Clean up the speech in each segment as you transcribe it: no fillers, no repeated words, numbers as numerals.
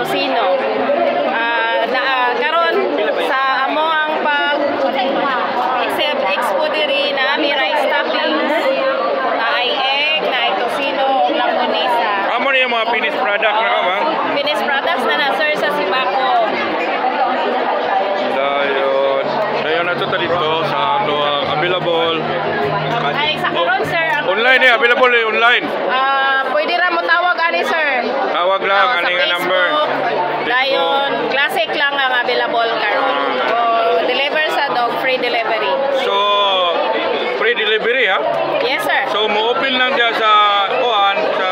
Tocino. Karon sa amo ang pag expo diri na may rice toppings, na ay egg, na ay tocino, ug langgonesa. Amo niya mga finished product na ka ba? Finished products na sir sa Sibako. Dayon na ito dito sa available. Ay sa karon sir Online available online. pwede ra mo tawag ani sir. Tawag lang Sa ani nga number. Dayon classic lang ang available karon. Deliver sa dog free delivery. So free delivery ha? Yes sir. So mo open lang dia sa sa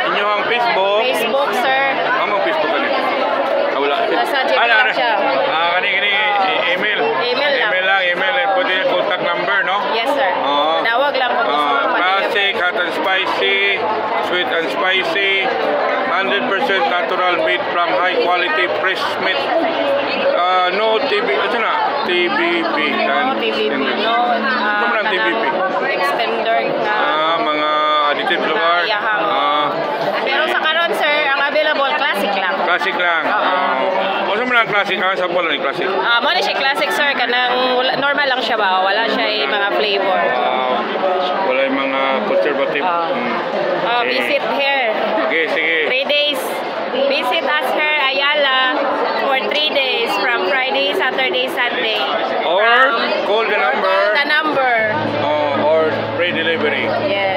inyong Facebook. Facebook sir. Amo Facebook ani. Wala. Nasa Gmail siya. Kani email. Email lang. Email pwede contact number no? Yes sir. Tawag lang po. Classic, hot and spicy, sweet and spicy, 100% natural meat from high quality fresh meat. No TBP. TBP. No TBP. No. TBP. Extender na. Mga additive lugar. Pero sa karon sir, ang available classic lang. Classic lang. Ano mo lang classic? Sa polo ni classic? Mo ni siya classic sir, kanang normal lang siya ba? Wala siya mga flavor. Wala yung mga conservative. Visit here. Okay, sige. 3 days. Visit us here, Ayala, for 3 days from Friday, Saturday, Sunday. Or call the number. Call the number. Or free delivery. Yes.